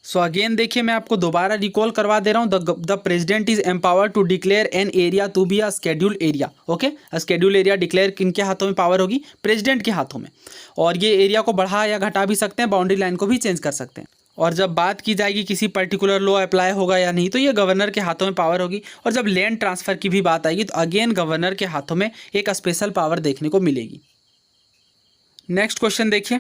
Speaker 1: सो अगेन देखिए, मैं आपको दोबारा रिकॉल करवा दे रहा हूँ, the president is empowered to declare an area to be a schedule area. Okay, schedule area declare किनके हाथों में पावर होगी? प्रेसिडेंट के हाथों में। और ये एरिया को बढ़ा या घटा भी सकते हैं, बाउंड्री लाइन को भी चेंज कर सकते हैं। और जब बात की जाएगी किसी पर्टिकुलर लॉ अप्लाई होगा या नहीं, तो ये गवर्नर के हाथों में पावर होगी। और जब लैंड ट्रांसफर की भी बात आएगी तो अगेन गवर्नर के हाथों में एक स्पेशल पावर देखने को मिलेगी। नेक्स्ट क्वेश्चन देखिए,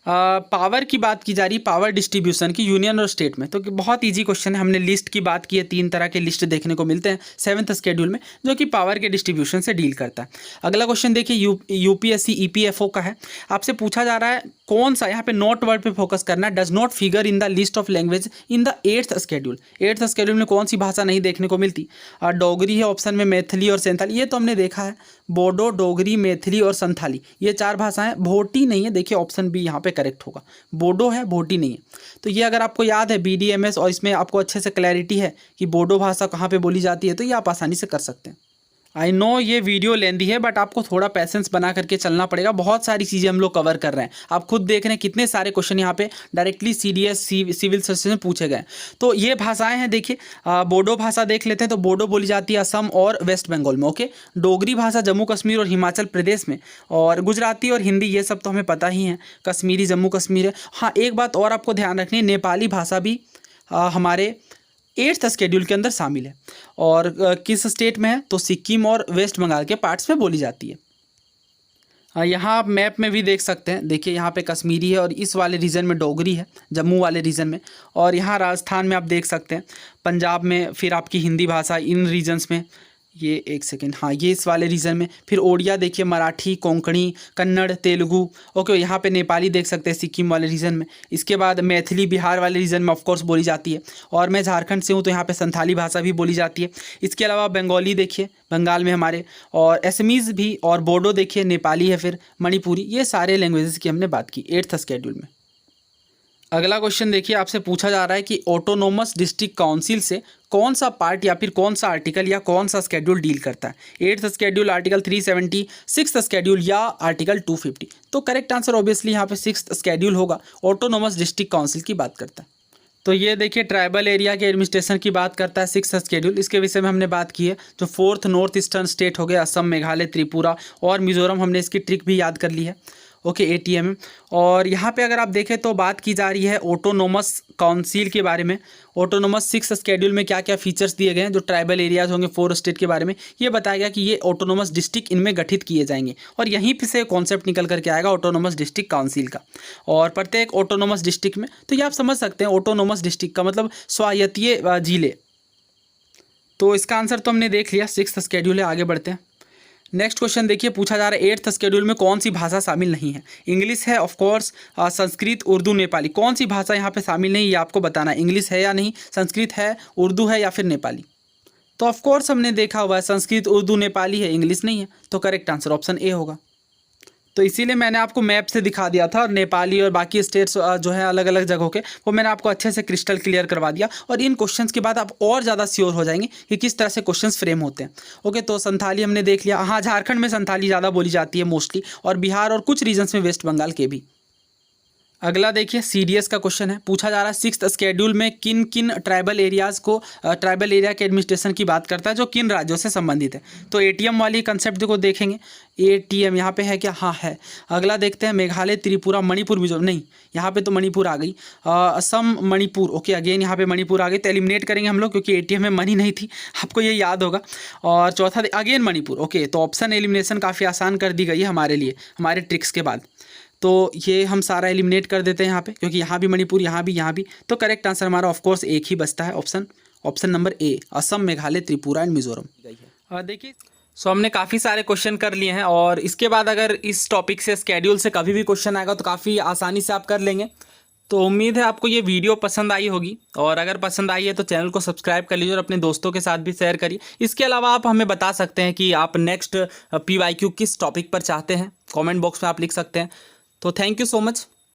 Speaker 1: पावर की बात की जा रही है, पावर डिस्ट्रीब्यूशन की यूनियन और स्टेट में। तो बहुत इजी क्वेश्चन है, हमने लिस्ट की बात की है, 3 तरह के लिस्ट देखने को मिलते हैं 7th स्केड्यूल में जो कि पावर के डिस्ट्रीब्यूशन से डील करता है। अगला क्वेश्चन देखिए, यूपीएससी ईपीएफओ का है। आपसे पूछा जा रहा है कौन सा, यहाँ पे नोट वर्ड पे फोकस करना है, does not figure in the list of language in the 8th schedule. 8th schedule में कौन सी भाषा नहीं देखने को मिलती? डोगरी है ऑप्शन में, मैथिली और संथाली, ये तो हमने देखा है। बोडो, डोगरी, मैथिली और संथाली, ये 4 भाषाएं। भोटी नहीं है, देखिए ऑप्शन बी यहाँ पे करेक्ट होगा। बोडो है, भोटी नहीं है। तो ये अगर आपको याद है बीडीएमएस और इसमें आपको अच्छे से क्लैरिटी है कि बोडो भाषा कहाँ पे बोली जाती है, तो ये आप आसानी से कर सकते हैं। आई नो ये वीडियो लेंदी है बट आपको थोड़ा पैसेंस बना करके चलना पड़ेगा। बहुत सारी चीज़ें हम लोग कवर कर रहे हैं, आप खुद देख रहे हैं कितने सारे क्वेश्चन यहाँ पे डायरेक्टली सीडीएस सिविल सर्विसेज में पूछे गए। तो ये भाषाएं हैं, देखिए बोडो भाषा देख लेते हैं। तो बोडो बोली जाती है असम और वेस्ट बंगाल में। ओके, डोगरी भाषा जम्मू कश्मीर और हिमाचल प्रदेश में, और गुजराती और हिंदी ये सब तो हमें पता ही है। कश्मीरी जम्मू कश्मीर है। हाँ, एक बात और आपको ध्यान रखनी है, नेपाली भाषा भी हमारे 8th स्केड्यूल के अंदर शामिल है। और किस स्टेट में है, तो सिक्किम और वेस्ट बंगाल के पार्ट्स में बोली जाती है। यहाँ आप मैप में भी देख सकते हैं, देखिए यहाँ पे कश्मीरी है और इस वाले रीजन में डोगरी है, जम्मू वाले रीजन में। और यहाँ राजस्थान में आप देख सकते हैं, पंजाब में फिर आपकी हिंदी भाषा इन रीजन्स में, ये एक सेकेंड, हाँ ये इस वाले रीजन में। फिर ओडिया देखिए, मराठी, कोंकणी, कन्नड़, तेलुगु, ओके। यहाँ पे नेपाली देख सकते हैं सिक्किम वाले रीजन में। इसके बाद मैथिली बिहार वाले रीजन में ऑफकोर्स बोली जाती है। और मैं झारखंड से हूँ तो यहाँ पे संथाली भाषा भी बोली जाती है। इसके अलावा बंगाली देखिए, बंगाल में हमारे, और असमीज़ भी, और बोडो देखिए, नेपाली है, फिर मणिपुरी। ये सारे लैंग्वेजेस की हमने बात की 8th स्केड्यूल में। अगला क्वेश्चन देखिए, आपसे पूछा जा रहा है कि ऑटोनोमस डिस्ट्रिक्ट काउंसिल से कौन सा पार्ट या फिर कौन सा आर्टिकल या कौन सा स्केड्यूल डील करता है। 8th schedule article 370, 6th schedule या आर्टिकल 250। तो करेक्ट आंसर ऑब्वियसली यहाँ पे 6th स्केड्यूल होगा, ऑटोनोमस डिस्ट्रिक्ट काउंसिल की बात करता है। तो ये देखिए ट्राइबल एरिया के एडमिनिस्ट्रेशन की बात करता है 6th स्केड्यूल। इसके विषय में हमने बात की है। जो 4th नॉर्थ ईस्टर्न स्टेट हो गया, असम, मेघालय, त्रिपुरा और मिजोरम, हमने इसकी ट्रिक भी याद कर ली है, ओके, ATM। और यहाँ पे अगर आप देखें तो बात की जा रही है ऑटोनोमस काउंसिल के बारे में। ऑटोनोमस 6th स्केड्यूल में क्या क्या फीचर्स दिए गए हैं, जो ट्राइबल एरियाज होंगे 4 स्टेट के बारे में, ये बताया गया कि ये ऑटोनोमस डिस्ट्रिक्ट इनमें गठित किए जाएंगे। और यहीं पे से कॉन्सेप्ट निकल करके आएगा ऑटोनोमस डिस्ट्रिक्ट काउंसिल का। और प्रत्येक ऑटोनोमस डिस्ट्रिक्ट में, तो ये आप समझ सकते हैं ऑटोनोमस डिस्ट्रिक्ट का मतलब स्वायत्तीय जिले। तो इसका आंसर तो हमने देख लिया, 6th स्केड्यूल है। आगे बढ़ते हैं। नेक्स्ट क्वेश्चन देखिए, पूछा जा रहा है 8th स्केड्यूल में कौन सी भाषा शामिल नहीं है। इंग्लिश है ऑफकोर्स, संस्कृत, उर्दू, नेपाली। कौन सी भाषा यहाँ पे शामिल नहीं, ये आपको बताना है। इंग्लिश है या नहीं, संस्कृत है, उर्दू है या फिर नेपाली। तो ऑफकोर्स हमने देखा हुआ है संस्कृत, उर्दू, नेपाली है, इंग्लिश नहीं है। तो करेक्ट आंसर ऑप्शन ए होगा। तो इसीलिए मैंने आपको मैप से दिखा दिया था, और नेपाली और बाकी स्टेट्स जो है अलग अलग जगहों के, वो मैंने आपको अच्छे से क्रिस्टल क्लियर करवा दिया। और इन क्वेश्चंस के बाद आप और ज़्यादा श्योर हो जाएंगे कि किस तरह से क्वेश्चंस फ्रेम होते हैं। ओके, तो संथाली हमने देख लिया। हाँ, झारखंड में संथाली ज़्यादा बोली जाती है मोस्टली, और बिहार और कुछ रीजन्स में वेस्ट बंगाल के भी। अगला देखिए CDS का क्वेश्चन है। पूछा जा रहा है 6th स्केड्यूल में किन किन ट्राइबल एरियाज़ को, ट्राइबल एरिया के एडमिनिस्ट्रेशन की बात करता है, जो किन राज्यों से संबंधित है। तो ATM वाली कंसेप्ट को देखेंगे। ATM यहाँ पे है क्या, हाँ है। अगला देखते हैं मेघालय, त्रिपुरा, मणिपुर, मिजोरम। नहीं, यहाँ पे तो मणिपुर आ गई। असम, मणिपुर, ओके, अगेन यहाँ पे मणिपुर आ गई। तो एलिमिनेट करेंगे हम लोग, क्योंकि ATM में मनी नहीं थी, आपको ये याद होगा। और चौथा अगेन मणिपुर, ओके। तो ऑप्शन एलिमिनेशन काफ़ी आसान कर दी गई है हमारे लिए, हमारे ट्रिक्स के बाद। तो ये हम सारा एलिमिनेट कर देते हैं यहाँ पे, क्योंकि यहाँ भी मणिपुर, यहाँ भी। तो करेक्ट आंसर हमारा ऑफकोर्स एक ही बचता है, option number A, Assam, Meghalaya, Tripura and Mizoram. देखिए, सो हमने काफ़ी सारे क्वेश्चन कर लिए हैं। और इसके बाद अगर इस टॉपिक से, स्केड्यूल से कभी भी क्वेश्चन आएगा तो काफ़ी आसानी से आप कर लेंगे। तो उम्मीद है आपको ये वीडियो पसंद आई होगी, और अगर पसंद आई है तो चैनल को सब्सक्राइब कर लीजिए और अपने दोस्तों के साथ भी शेयर करिए। इसके अलावा आप हमें बता सकते हैं कि आप नेक्स्ट PYQ किस टॉपिक पर चाहते हैं, कमेंट बॉक्स में आप लिख सकते हैं। तो थैंक यू सो मच।